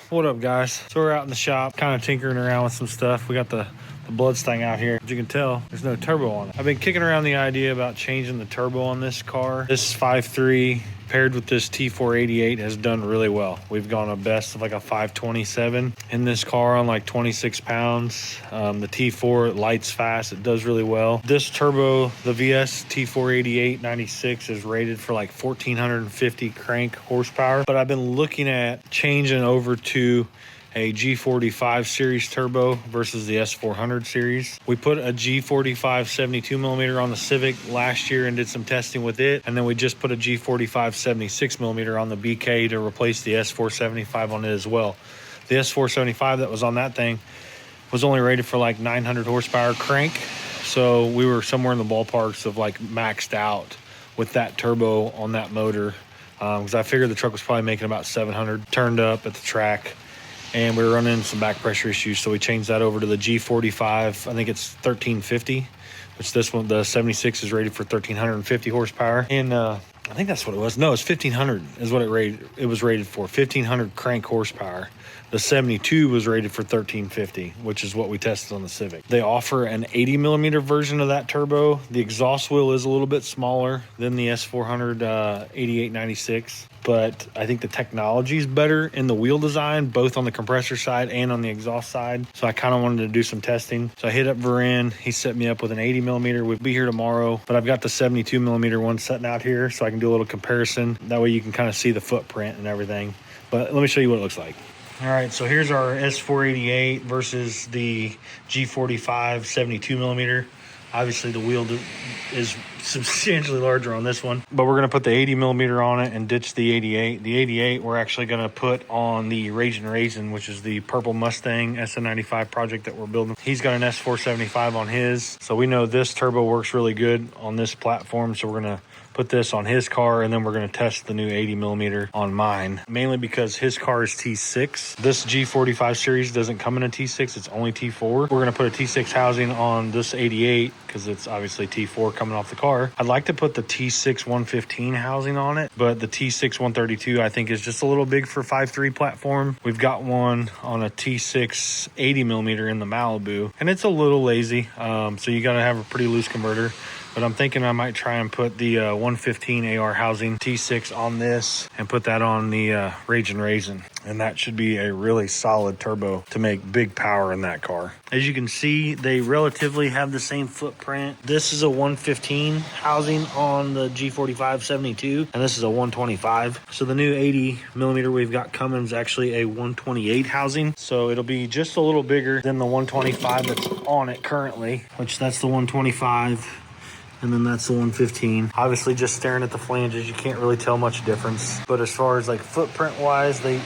What up, guys? So we're out in the shop kind of tinkering around with some stuff. We got the Bloodstang out here. As you can tell, there's no turbo on it. I've been kicking around the idea about changing the turbo on this car. This 5.3 paired with this T488 has done really well. We've gone a best of like a 527 in this car on like 26 pounds. The T4 lights fast. It does really well. This turbo, the VS T488 96, is rated for like 1450 crank horsepower. But I've been looking at changing over to a G45 series turbo versus the S400 series. We put a G45 72mm on the Civic last year and did some testing with it, and then we just put a G45 76mm on the BK to replace the S475 on it as well. The S475 that was on that thing was only rated for like 900 horsepower crank, so we were somewhere in the ballparks of like maxed out with that turbo on that motor, because I figured the truck was probably making about 700 turned up at the track. And we were running into some back pressure issues, so we changed that over to the G45. I think it's 1350, which this one, the 76, is rated for 1350 horsepower. And I think that's what it was. No, it's 1500 is what it was rated for, 1500 crank horsepower. The 72 was rated for 1350, which is what we tested on the Civic. They offer an 80mm version of that turbo. The exhaust wheel is a little bit smaller than the S400 8896, but I think the technology is better in the wheel design, both on the compressor side and on the exhaust side. So I kind of wanted to do some testing. So I hit up Varin. He set me up with an 80mm. We'll be here tomorrow, but I've got the 72mm one sitting out here so I can do a little comparison. That way you can kind of see the footprint and everything. But let me show you what it looks like. All right, so here's our S488 versus the G45 72mm. Obviously, the wheel is substantially larger on this one, but we're going to put the 80mm on it and ditch the 88. The 88 we're actually going to put on the Ragin' Raisin, which is the purple Mustang SN95 project that we're building. He's got an S475 on his, so we know this turbo works really good on this platform, so we're going to put this on his car, and then we're going to test the new 80mm on mine, mainly because his car is T6. This G45 series doesn't come in a T6, it's only T4. We're going to put a T6 housing on this 88 because it's obviously T4 coming off the car. I'd like to put the T6 115 housing on it, but the T6 132 I think is just a little big for 5.3 platform. We've got one on a T6 80mm in the Malibu, and it's a little lazy, so you got to have a pretty loose converter. But I'm thinking I might try and put the 115 AR housing T6 on this and put that on the Ragin' Raisin. And that should be a really solid turbo to make big power in that car. As you can see, they relatively have the same footprint. This is a 115 housing on the G45 72, and this is a 125. So the new 80mm we've got coming is actually a 128 housing. So it'll be just a little bigger than the 125 that's on it currently, which that's the 125. And then that's the 115. Obviously, just staring at the flanges, you can't really tell much difference. But as far as like footprint wise, they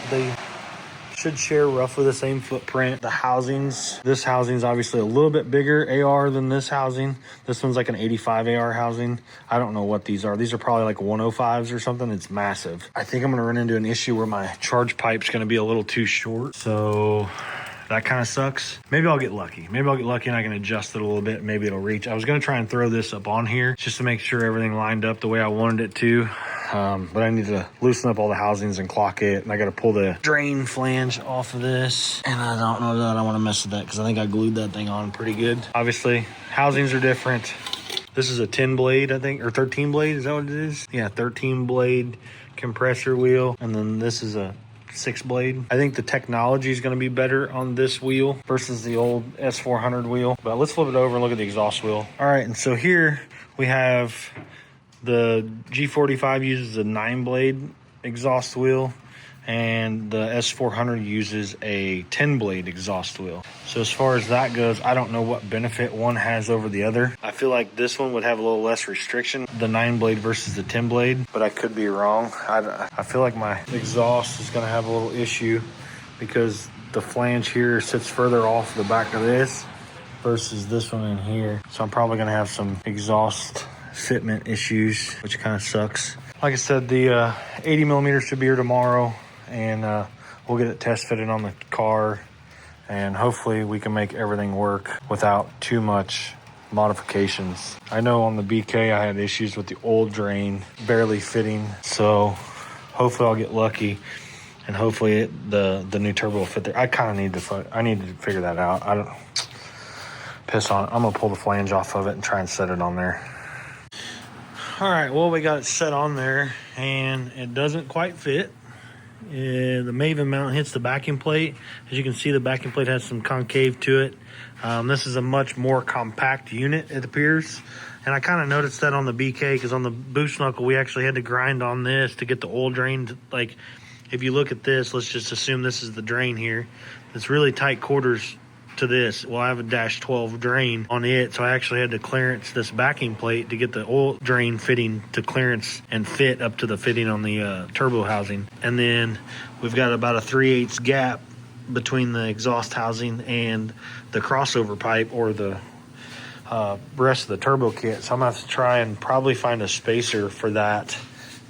should share roughly the same footprint. The housings, this housing's obviously a little bit bigger AR than this housing. This one's like an 85 AR housing. I don't know what these are. These are probably like 105s or something. It's massive. I think I'm gonna run into an issue where my charge pipe's gonna be a little too short. So that kind of sucks. Maybe I'll get lucky. Maybe I'll get lucky and I can adjust it a little bit. Maybe it'll reach. I was going to try and throw this up on here just to make sure everything lined up the way I wanted it to. But I need to loosen up all the housings and clock it. And I got to pull the drain flange off of this. And I don't know that I want to mess with that because I think I glued that thing on pretty good. Obviously, housings are different. This is a 10 blade, I think, or 13 blade. Is that what it is? Yeah, 13 blade compressor wheel. And then this is a 6 blade. I think the technology is going to be better on this wheel versus the old S400 wheel. But let's flip it over and look at the exhaust wheel. All right, and so here we have the G45 uses a 9 blade exhaust wheel, and the S400 uses a 10 blade exhaust wheel. So as far as that goes, I don't know what benefit one has over the other. I feel like this one would have a little less restriction, the 9 blade versus the 10 blade, but I could be wrong. I feel like my exhaust is going to have a little issue because the flange here sits further off the back of this versus this one in here. So I'm probably going to have some exhaust fitment issues, which kind of sucks. Like I said, the 80mm should be here tomorrow, and we'll get it test fitted on the car, and hopefully we can make everything work without too much modifications. I know on the BK I had issues with the old drain barely fitting, so hopefully I'll get lucky and hopefully the new turbo will fit there. I need to figure that out. I don't piss on it. I'm gonna pull the flange off of it and try and set it on there. All right, well, we got it set on there and it doesn't quite fit. The Maven mount hits the backing plate. As you can see, the backing plate has some concave to it. This is a much more compact unit, it appears. And I kind of noticed that on the BK, because on the boost knuckle, we actually had to grind on this to get the oil drained. Like, if you look at this, let's just assume this is the drain here. It's really tight quarters to this. Well, I have a -12 drain on it, so I actually had to clearance this backing plate to get the oil drain fitting to clearance and fit up to the fitting on the turbo housing. And then we've got about a 3/8 gap between the exhaust housing and the crossover pipe, or the rest of the turbo kit. So I'm gonna have to try and probably find a spacer for that,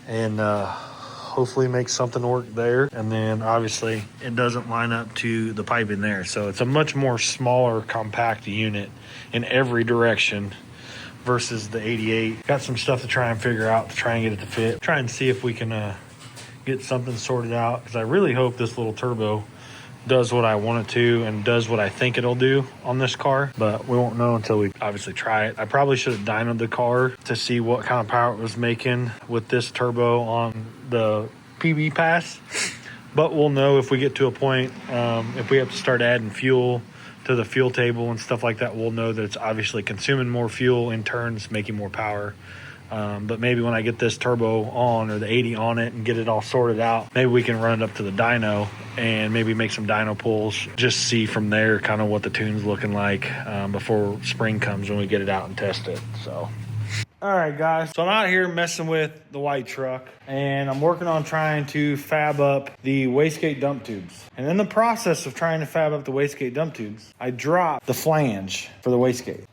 and hopefully make something work there. And then obviously it doesn't line up to the pipe in there, so it's a much more smaller, compact unit in every direction versus the 88. Got some stuff to try and figure out to try and get it to fit. Try and see if we can get something sorted out, because I really hope this little turbo does what I want it to and does what I think it'll do on this car, but we won't know until we obviously try it. I probably should have dynoed the car to see what kind of power it was making with this turbo on the PB pass, but we'll know if we get to a point, if we have to start adding fuel to the fuel table and stuff like that, we'll know that it's obviously consuming more fuel, in turn it's making more power. But maybe when I get this turbo on, or the 80 on it, and get it all sorted out, maybe we can run it up to the dyno and maybe make some dyno pulls, just see from there kind of what the tune's looking like before spring comes when we get it out and test it. So, all right, guys, so I'm out here messing with the white truck, and I'm working on trying to fab up the wastegate dump tubes. And in the process of trying to fab up the wastegate dump tubes, I dropped the flange for the wastegate.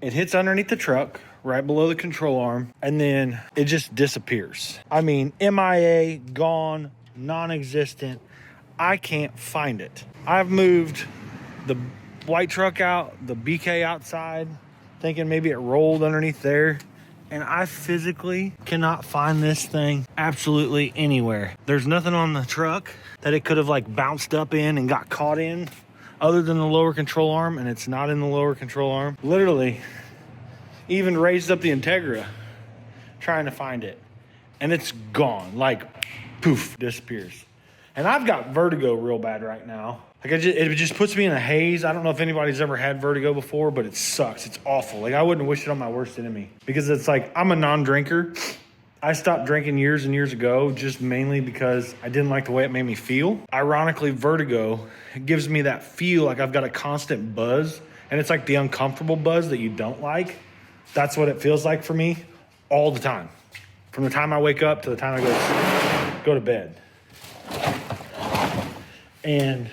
It hits underneath the truck, right below the control arm, and then it just disappears. I mean, MIA, gone, non-existent. I can't find it. I've moved the white truck out, the BK outside, thinking maybe it rolled underneath there, and I physically cannot find this thing absolutely anywhere. There's nothing on the truck that it could have like bounced up in and got caught in, other than the lower control arm, and it's not in the lower control arm. Literally, even raised up the Integra trying to find it, and it's gone. Like, poof, disappears. And I've got vertigo real bad right now. Like, it just puts me in a haze. I don't know if anybody's ever had vertigo before, but it sucks. It's awful. Like, I wouldn't wish it on my worst enemy, because it's like, I'm a non-drinker. I stopped drinking years and years ago, just mainly because I didn't like the way it made me feel. Ironically, vertigo, it gives me that feel like I've got a constant buzz, and it's like the uncomfortable buzz that you don't like. That's what it feels like for me all the time. From the time I wake up to the time I go to bed. And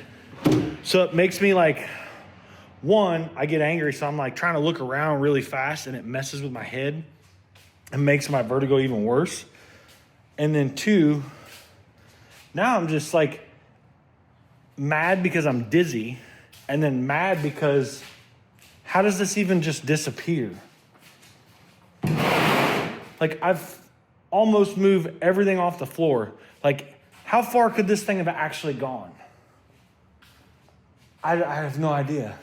so it makes me like, one, I get angry, so I'm like trying to look around really fast, and it messes with my head and makes my vertigo even worse. And then two, now I'm just like mad because I'm dizzy, and then mad because how does this even just disappear? Like, I've almost moved everything off the floor. Like, how far could this thing have actually gone? I have no idea.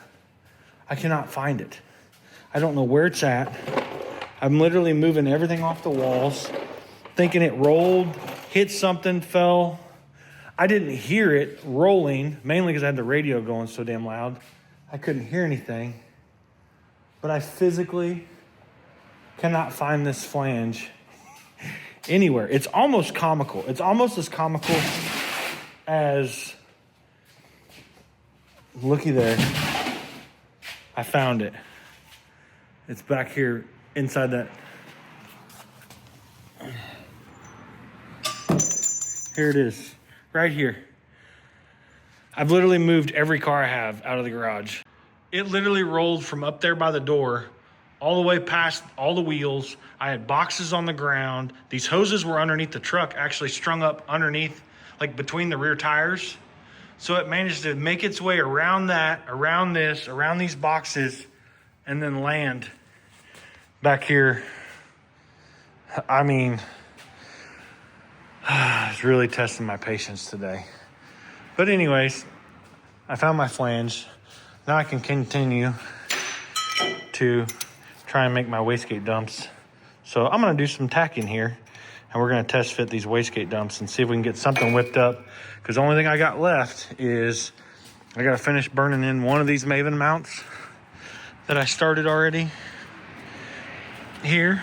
I cannot find it. I don't know where it's at. I'm literally moving everything off the walls, thinking it rolled, hit something, fell. I didn't hear it rolling, mainly because I had the radio going so damn loud. I couldn't hear anything. But I physically cannot find this flange anywhere. It's almost comical. It's almost as comical as, looky there. I found it. It's back here inside that. Here it is, right here. I've literally moved every car I have out of the garage. It literally rolled from up there by the door all the way past all the wheels. I had boxes on the ground. These hoses were underneath the truck, actually strung up underneath, like between the rear tires. So it managed to make its way around that, around this, around these boxes, and then land back here. I mean, It's really testing my patience today. But anyways, I found my flange. Now I can continue to try and make my wastegate dumps. So I'm gonna do some tacking here, and we're gonna test fit these wastegate dumps and see if we can get something whipped up. Because the only thing I got left is I gotta finish burning in one of these Maven mounts that I started already here.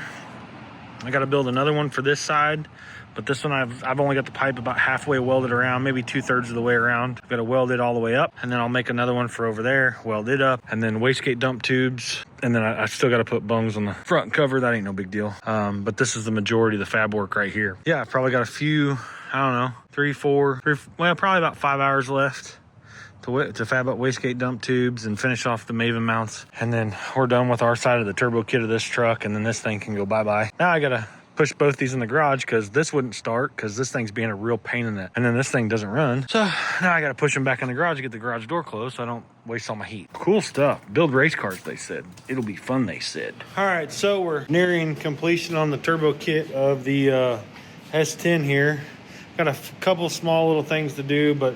I gotta build another one for this side, but this one I've only got the pipe about halfway welded around, maybe 2/3 of the way around. I've got to weld it all the way up, and then I'll make another one for over there, weld it up, and then wastegate dump tubes, and then I still got to put bungs on the front cover. That ain't no big deal. But this is the majority of the fab work right here. Yeah, I've probably got a few, I don't know, probably about 5 hours left to fab up wastegate dump tubes and finish off the Maven mounts, and then we're done with our side of the turbo kit of this truck, and then this thing can go bye-bye. Now I gotta push both these in the garage because this wouldn't start because this thing's being a real pain in it, and then this thing doesn't run. So now I gotta push them back in the garage to get the garage door closed so I don't waste all my heat. Cool stuff. Build race cars, they said. It'll be fun, they said. All right, so we're nearing completion on the turbo kit of the S10 here. Got a couple small little things to do, but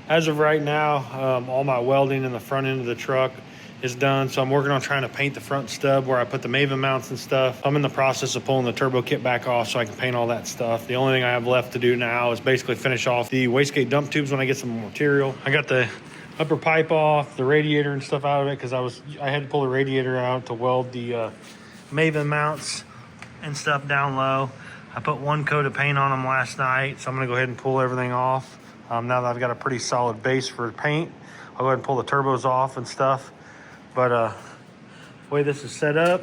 as of right now, all my welding in the front end of the truck is done. So I'm working on trying to paint the front stub where I put the Maven mounts and stuff. I'm in the process of pulling the turbo kit back off so I can paint all that stuff. The only thing I have left to do now is basically finish off the wastegate dump tubes when I get some more material. I got the upper pipe off, the radiator and stuff out of it because I had to pull the radiator out to weld the Maven mounts and stuff down low. I put one coat of paint on them last night, so I'm gonna go ahead and pull everything off. Now that I've got a pretty solid base for paint, I'll go ahead and pull the turbos off and stuff. But the way this is set up,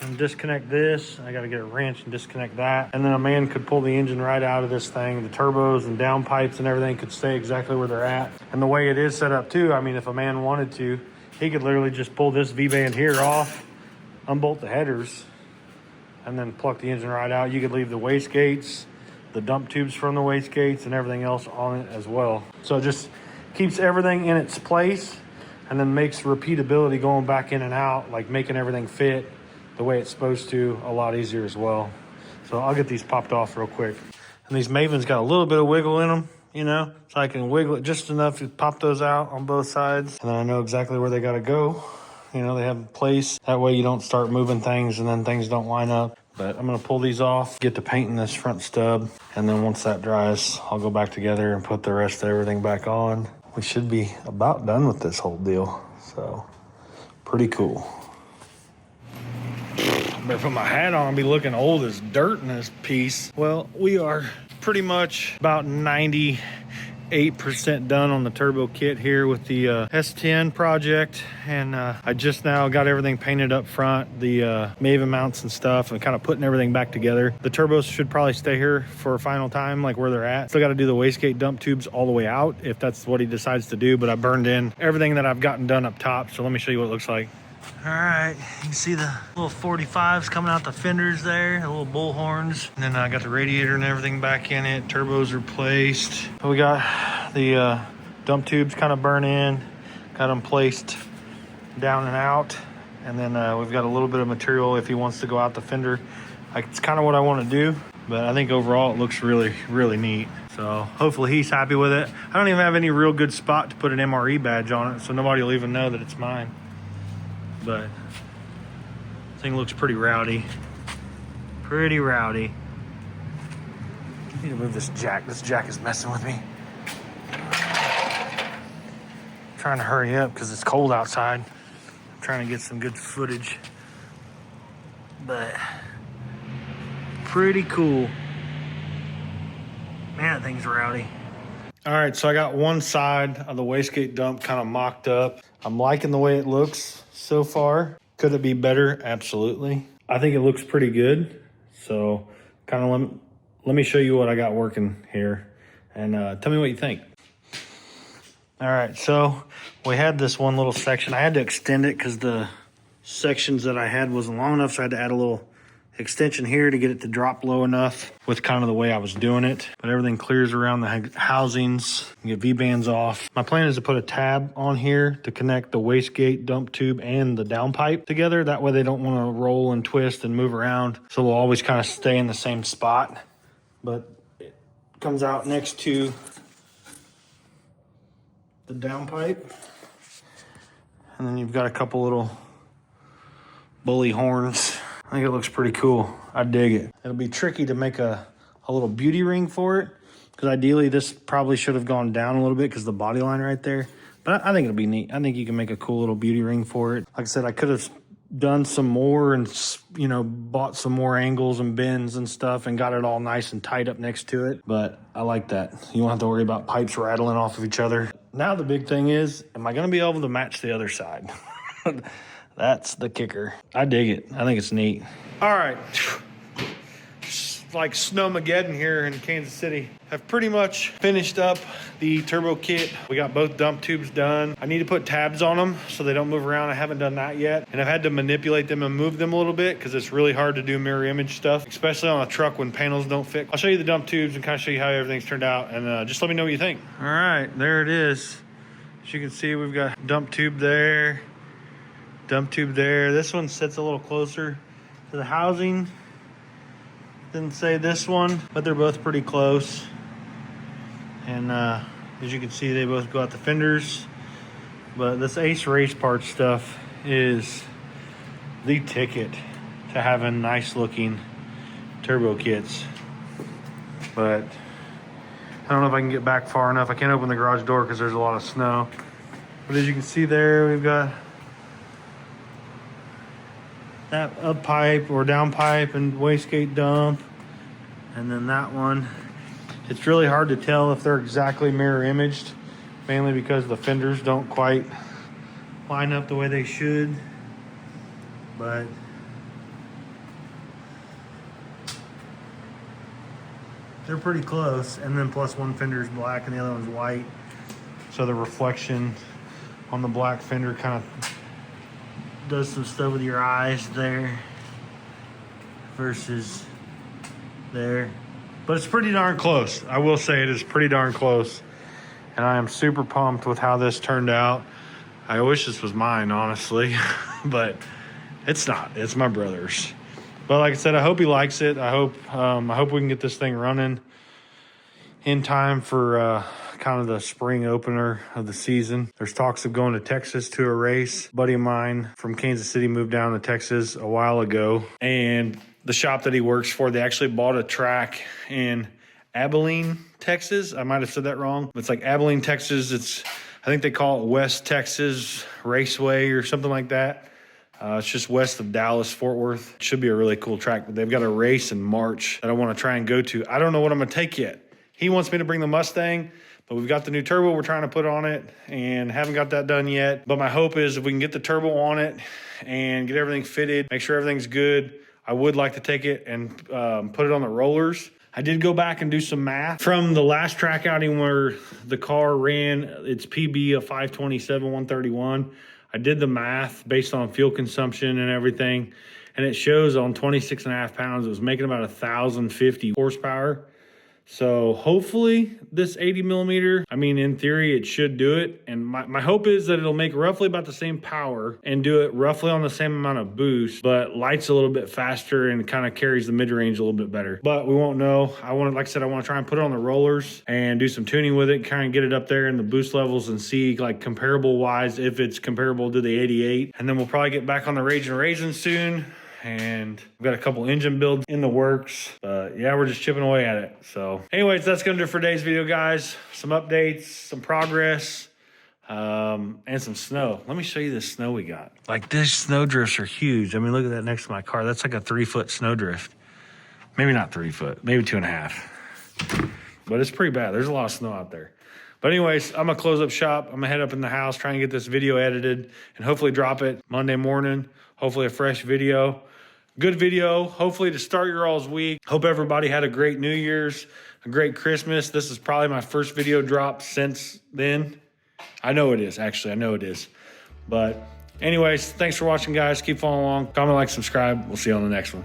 and disconnect this, I got to get a wrench and disconnect that. And then a man could pull the engine right out of this thing. The turbos and down pipes and everything could stay exactly where they're at. And the way it is set up too, I mean, if a man wanted to, he could literally just pull this V-band here off, unbolt the headers, and then pluck the engine right out. You could leave the wastegates, the dump tubes from the wastegates, and everything else on it as well. So it just keeps everything in its place and then makes repeatability going back in and out, like making everything fit the way it's supposed to, a lot easier as well. So I'll get these popped off real quick. And these Mavens got a little bit of wiggle in them, you know, so I can wiggle it just enough to pop those out on both sides. And then I know exactly where they got to go. You know, they have a place. That way you don't start moving things and then things don't line up. But I'm gonna pull these off, get to painting this front stub, and then once that dries, I'll go back together and put the rest of everything back on. We should be about done with this whole deal, so pretty cool. Better put my hat on and be looking old as dirt in this piece. Well, we are pretty much about 98% done on the turbo kit here with the S10 project, and I just now got everything painted up front, the Maven mounts and stuff, and kind of putting everything back together. The turbos should probably stay here for a final time, like where they're at. Still got to do the wastegate dump tubes all the way out if that's what he decides to do, but I burned in everything that I've gotten done up top, so let me show you what it looks like. All right, you can see the little 45s coming out the fenders there, the little bull horns. And then I got the radiator and everything back in it, turbos replaced. We got the dump tubes kind of burn in, got them placed down and out. And then we've got a little bit of material if he wants to go out the fender. It's kind of what I want to do, but I think overall it looks really, really neat. So hopefully he's happy with it. I don't even have any real good spot to put an MRE badge on it, so nobody will even know that it's mine. But this thing looks pretty rowdy. Pretty rowdy. I need to move this jack. This jack is messing with me. I'm trying to hurry up because it's cold outside. I'm trying to get some good footage. But pretty cool. Man, that thing's rowdy. All right, so I got one side of the wastegate dump kind of mocked up. I'm liking the way it looks so far. Could it be better? Absolutely. I think it looks pretty good. So kind of let me show you what I got working here and tell me what you think. All right, so we had this one little section. I had to extend it because the sections that I had wasn't long enough, so I had to add a little extension here to get it to drop low enough with kind of the way I was doing it. But everything clears around the housings, get V-bands off. My plan is to put a tab on here to connect the wastegate dump tube and the downpipe together. That way they don't want to roll and twist and move around. So they'll always kind of stay in the same spot. But comes out next to the downpipe. And then you've got a couple little bully horns. I think it looks pretty cool. I dig it. It'll be tricky to make a little beauty ring for it, because ideally this probably should have gone down a little bit because the body line right there. But I think it'll be neat. I think you can make a cool little beauty ring for it. Like I said, I could have done some more and, you know, bought some more angles and bends and stuff and got it all nice and tight up next to it. But I like that. You won't have to worry about pipes rattling off of each other. Now the big thing is, am I going to be able to match the other side? That's the kicker. I dig it. I think it's neat. All right. It's like Snowmageddon here in Kansas City. I've pretty much finished up the turbo kit. We got both dump tubes done. I need to put tabs on them so they don't move around. I haven't done that yet. And I've had to manipulate them and move them a little bit because it's really hard to do mirror image stuff, especially on a truck when panels don't fit. I'll show you the dump tubes and kind of show you how everything's turned out. And just let me know what you think. All right, there it is. As you can see, we've got dump tube there, dump tube there. This one sits a little closer to the housing. Didn't say this one, but they're both pretty close. And as you can see, they both go out the fenders. But this Ace Race Parts stuff is the ticket to having nice looking turbo kits. But I don't know if I can get back far enough. I can't open the garage door because there's a lot of snow. But as you can see there, we've got that up pipe or down pipe and wastegate dump. And then that one. It's really hard to tell if they're exactly mirror imaged, mainly because the fenders don't quite line up the way they should. But they're pretty close. And then plus one fender is black and the other one's white. So the reflection on the black fender kind of does some stuff with your eyes there versus there. But it's pretty darn close. I will say it is pretty darn close. And I am super pumped with how this turned out. I wish this was mine, honestly. But it's not. It's my brother's. But like I said, I hope he likes it. I hope we can get this thing running in time for kind of the spring opener of the season. There's talks of going to Texas to a race. A buddy of mine from Kansas City moved down to Texas a while ago, and the shop that he works for, they actually bought a track in Abilene, Texas. I might have said that wrong. It's like Abilene, Texas. I think they call it West Texas Raceway or something like that. It's just west of Dallas, Fort Worth. It should be a really cool track, but they've got a race in March that I want to try and go to. I don't know what I'm going to take yet. He wants me to bring the Mustang, but we've got the new turbo we're trying to put on it and haven't got that done yet. But my hope is if we can get the turbo on it and get everything fitted, make sure everything's good, I would like to take it and put it on the rollers. I did go back and do some math from the last track outing where the car ran its PB of 527, 131. I did the math based on fuel consumption and everything, and it shows on 26.5 pounds, it was making about 1,050 horsepower. So hopefully this 80 millimeter, I mean, in theory, it should do it. And my hope is that it'll make roughly about the same power and do it roughly on the same amount of boost, but lights a little bit faster and kind of carries the mid-range a little bit better. But we won't know. Like I said, I want to try and put it on the rollers and do some tuning with it, kind of get it up there in the boost levels and see like comparable wise if it's comparable to the 88. And then we'll probably get back on the Raging Raisin soon. And we've got a couple engine builds in the works, but yeah, we're just chipping away at it. So anyways, that's gonna do it for today's video, guys. Some updates, some progress, and some snow. Let me show you the snow we got. Like, these snow drifts are huge. I mean, look at that next to my car. That's like a 3-foot snow drift. Maybe not 3 foot, maybe 2.5, but it's pretty bad. There's a lot of snow out there. But anyways, I'm gonna close up shop. I'm gonna head up in the house, try and get this video edited and hopefully drop it Monday morning. Hopefully a fresh video. Good video, hopefully to start your all's week. Hope everybody had a great New Year's, a great Christmas. This is probably my first video drop since then. I know it is, actually, I know it is. But anyways, thanks for watching, guys. Keep following along. Comment, like, subscribe. We'll see you on the next one.